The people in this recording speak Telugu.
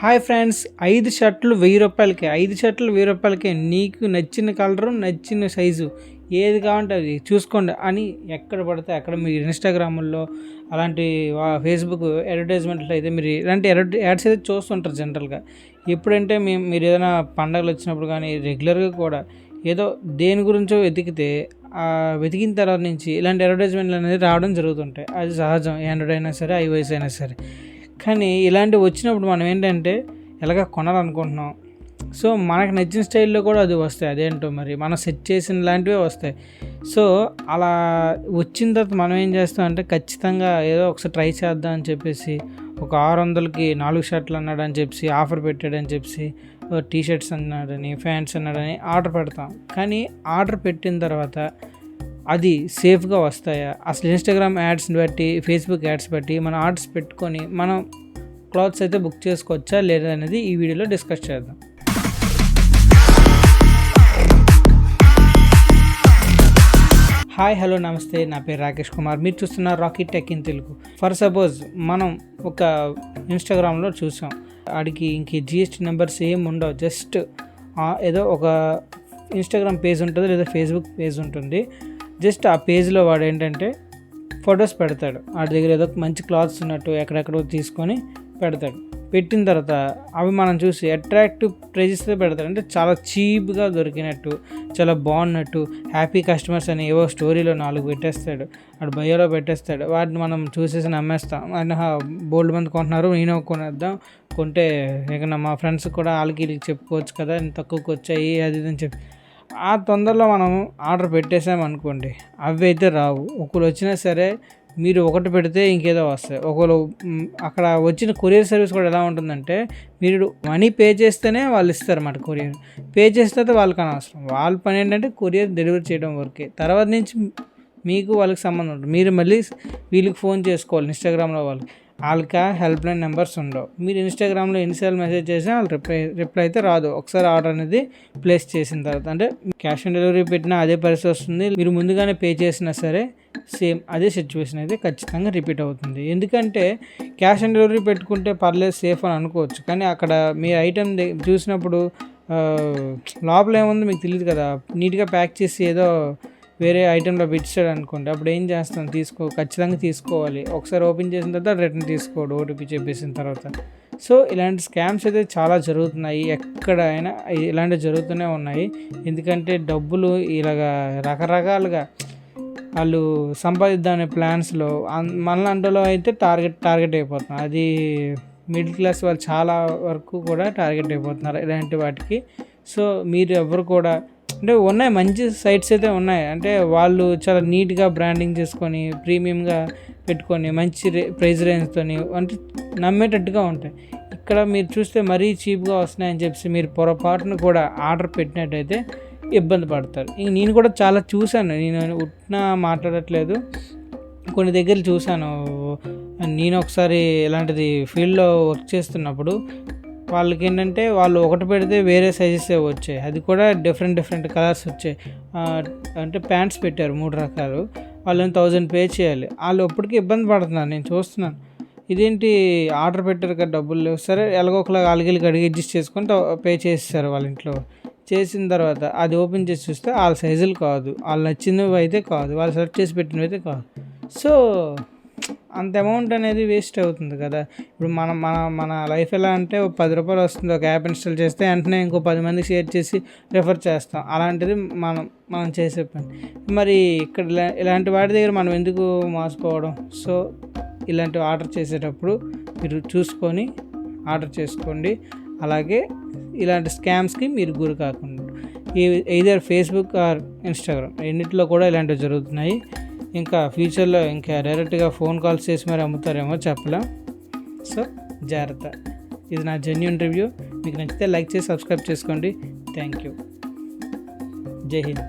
హాయ్ ఫ్రెండ్స్, 5 షర్ట్లు రూ. 1000కే. 5 షర్ట్లు రూ. 1000కే. నీకు నచ్చిన కలరు, నచ్చిన సైజు ఏది కావాలంటే అది చూసుకోండి అని ఎక్కడ పడితే అక్కడ మీరు ఇన్స్టాగ్రాముల్లో అలాంటి ఫేస్బుక్ అడ్వర్టైజ్మెంట్లు అయితే మీరు ఇలాంటి యాడ్స్ అయితే చూస్తుంటారు జనరల్గా. ఎప్పుడంటే మీరు ఏదైనా పండగలు వచ్చినప్పుడు కానీ రెగ్యులర్గా కూడా ఏదో దేని గురించో వెతికితే వెతికిన తర్వాత నుంచి ఇలాంటి అడ్వర్టైజ్మెంట్లు అనేది రావడం జరుగుతుంటాయి. అది సహజం, ఆండ్రాయిడ్ అయినా సరే, ఐఓఎస్ అయినా సరే. కానీ ఇలాంటివి వచ్చినప్పుడు మనం ఏంటంటే ఎలాగ కొనాలనుకుంటున్నాం, సో మనకు నచ్చిన స్టైల్లో కూడా అది వస్తాయి. అదేంటో మరి మనం సెట్ చేసిన లాంటివే వస్తాయి. సో అలా వచ్చిన తర్వాత మనం ఏం చేస్తామంటే ఖచ్చితంగా ఏదో ఒకసారి ట్రై చేద్దాం అని చెప్పేసి ఒక 600కి 4 షర్ట్లు అన్నాడని చెప్పేసి ఆఫర్ పెట్టాడని చెప్పేసి టీ షర్ట్స్ అన్నాడని, ప్యాంట్స్ అన్నాడని ఆర్డర్ పెడతాం. కానీ ఆర్డర్ పెట్టిన తర్వాత అది సేఫ్గా వస్తాయా, అసలు ఇన్స్టాగ్రామ్ యాడ్స్ని బట్టి, ఫేస్బుక్ యాడ్స్ బట్టి మనం ఆర్డర్స్ పెట్టుకొని మనం క్లాత్స్ అయితే బుక్ చేసుకోవచ్చా లేదా అనేది ఈ వీడియోలో డిస్కస్ చేద్దాం. హాయ్, హలో, నమస్తే. నా పేరు రాకేష్ కుమార్. మీరు చూస్తున్న Rocky tech in Telugu. For suppose మనం ఒక ఇన్స్టాగ్రామ్లో చూసాం, ఆడికి ఇంక జిఎస్టీ నెంబర్స్ ఏం ఉండవు, జస్ట్ ఏదో ఒక ఇన్స్టాగ్రామ్ పేజ్ ఉంటుంది లేదా ఫేస్బుక్ పేజ్ ఉంటుంది. జస్ట్ ఆ పేజ్లో వాడు ఏంటంటే ఫొటోస్ పెడతాడు, వాడి దగ్గర ఏదో మంచి క్లాత్స్ ఉన్నట్టు ఎక్కడెక్కడో తీసుకొని పెడతాడు. పెట్టిన తర్వాత అవి మనం చూసి అట్రాక్టివ్ ప్రైజెస్తో పెడతాడు. అంటే చాలా చీప్గా దొరికినట్టు, చాలా బాగున్నట్టు, హ్యాపీ కస్టమర్స్ అని ఏవో స్టోరీలో 4 పెట్టేస్తాడు, వాడు బయోలో పెట్టేస్తాడు. వాటిని మనం చూసేసి నమ్మేస్తాం. అండ్ బోల్డ్ మంది కొంటున్నారు, నేను కొనేద్దాం, కొంటే ఇక మా ఫ్రెండ్స్ కూడా వాళ్ళకి వీళ్ళకి చెప్పుకోవచ్చు కదా, తక్కువకి వచ్చాయి అది ఇది అని చెప్పి ఆ తొందరలో మనం ఆర్డర్ పెట్టేసామనుకోండి, అవి అయితే రావు. ఒకరు వచ్చినా సరే మీరు ఒకటి పెడితే ఇంకేదో వస్తాయి. ఒకరు అక్కడ వచ్చిన కొరియర్ సర్వీస్ కూడా ఎలా ఉంటుందంటే, మీరు మనీ పే చేస్తేనే వాళ్ళు ఇస్తారు అన్నమాట. కొరియర్ పే చేస్తే వాళ్ళకి అనవసరం, వాళ్ళ పని ఏంటంటే కొరియర్ డెలివరీ చేయడం వరకే. తర్వాత నుంచి మీకు వాళ్ళకి సంబంధం ఉంటుంది. మీరు మళ్ళీ వీళ్ళకి ఫోన్ చేసుకోవాలి. ఇన్స్టాగ్రామ్లో వాళ్ళకి హెల్ప్ లైన్ నెంబర్స్ ఉండవు. మీరు ఇన్స్టాగ్రామ్లో ఎన్నిసార్లు మెసేజ్ చేసినా వాళ్ళు రిప్లై అయితే రాదు. ఒకసారి ఆర్డర్ అనేది ప్లేస్ చేసిన తర్వాత, అంటే క్యాష్ ఆన్ డెలివరీ పెట్టినా అదే పరిస్థితి వస్తుంది. మీరు ముందుగానే పే చేసినా సరే సేమ్ అదే సిచ్యువేషన్ అయితే ఖచ్చితంగా రిపీట్ అవుతుంది. ఎందుకంటే క్యాష్ ఆన్ డెలివరీ పెట్టుకుంటే పర్లేదు, సేఫ్ అని అనుకోవచ్చు. కానీ అక్కడ మీ ఐటెం చూసినప్పుడు లోపల ఏముందో మీకు తెలియదు కదా. నీట్గా ప్యాక్ చేసి ఏదో వేరే ఐటెంలో పెట్టాడు అనుకోండి, అప్పుడు ఏం చేస్తాం, ఖచ్చితంగా తీసుకోవాలి. ఒకసారి ఓపెన్ చేసిన తర్వాత రిటర్న్ తీసుకోడు, ఓటీపీ చెప్పేసిన తర్వాత. సో ఇలాంటి స్కామ్స్ అయితే చాలా జరుగుతున్నాయి, ఎక్కడైనా ఇలాంటివి జరుగుతూనే ఉన్నాయి. ఎందుకంటే డబ్బులు ఇలాగా రకరకాలుగా వాళ్ళు సంపాదిద్దామనే ప్లాన్స్లో మనలాంటిలో అయితే టార్గెట్ అయిపోతున్నాం. అది మిడిల్ క్లాస్ వాళ్ళు చాలా వరకు కూడా టార్గెట్ అయిపోతున్నారు ఇలాంటి వాటికి. సో మీరు ఎవరు కూడా, అంటే ఉన్నాయి మంచి సైట్స్ అయితే ఉన్నాయి, అంటే వాళ్ళు చాలా నీట్గా బ్రాండింగ్ చేసుకొని ప్రీమియంగా పెట్టుకొని మంచి ప్రైస్ రేంజ్తో అంటే నమ్మేటట్టుగా ఉంటాయి. ఇక్కడ మీరు చూస్తే మరీ చీప్గా వస్తున్నాయని చెప్పి మీరు పొరపాటును కూడా ఆర్డర్ పెట్టినట్టయితే ఇబ్బంది పడతారు. ఇంక నేను కూడా చాలా చూశాను, నేను మాట్లాడట్లేదు, కొన్ని దగ్గర చూశాను. నేను ఒకసారి ఇలాంటిది ఫీల్డ్లో వర్క్ చేస్తున్నప్పుడు వాళ్ళకి ఏంటంటే వాళ్ళు ఒకటి పెడితే వేరే సైజెసే వచ్చాయి, అది కూడా డిఫరెంట్ కలర్స్ వచ్చాయి. అంటే ప్యాంట్స్ పెట్టారు 3 రకాలు, వాళ్ళని 1000 పే చేయాలి. వాళ్ళు ఎప్పటికీ ఇబ్బంది పడుతున్నారు, నేను చూస్తున్నాను. ఇదేంటి ఆర్డర్ పెట్టారు కదా, డబ్బులు లేవు, సరే ఎలాగో ఒకలాగా అడిగి అడ్జస్ట్ చేసుకొని పే చేసేసారు వాళ్ళ ఇంట్లో. చేసిన తర్వాత అది ఓపెన్ చేసి చూస్తే వాళ్ళ సైజులు కాదు, వాళ్ళు నచ్చినవి అయితే కాదు, వాళ్ళు సెలెక్ట్ చేసి పెట్టినవి అయితే కాదు. సో అంత అమౌంట్ అనేది వేస్ట్ అవుతుంది కదా. ఇప్పుడు మన లైఫ్ ఎలా అంటే, ₹10 వస్తుంది, ఒక యాప్ ఇన్స్టాల్ చేస్తే వెంటనే ఇంకో 10 మందికి షేర్ చేసి రెఫర్ చేస్తాం. అలాంటిది మనం చేసే పని. మరి ఇక్కడ ఇలాంటి వాటి దగ్గర మనం ఎందుకు మోసపోవడం? సో ఇలాంటివి ఆర్డర్ చేసేటప్పుడు మీరు చూసుకొని ఆర్డర్ చేసుకోండి. అలాగే ఇలాంటి స్కామ్స్కి మీరు గురి కాకుండా. either ఫేస్బుక్ ఆర్ ఇన్స్టాగ్రామ్ రెండిట్లో కూడా ఇలాంటివి జరుగుతున్నాయి. ఇంకా ఫ్యూచర్లో ఇంకా డైరెక్ట్గా ఫోన్ కాల్స్ చేసి మరి అమ్ముతారేమో చెప్పలేం. సో జాగ్రత్త. ఇది నా జెన్యూన్ రివ్యూ. మీకు నచ్చితే లైక్ చేసి సబ్స్క్రైబ్ చేసుకోండి. Thank you. జై హింద్.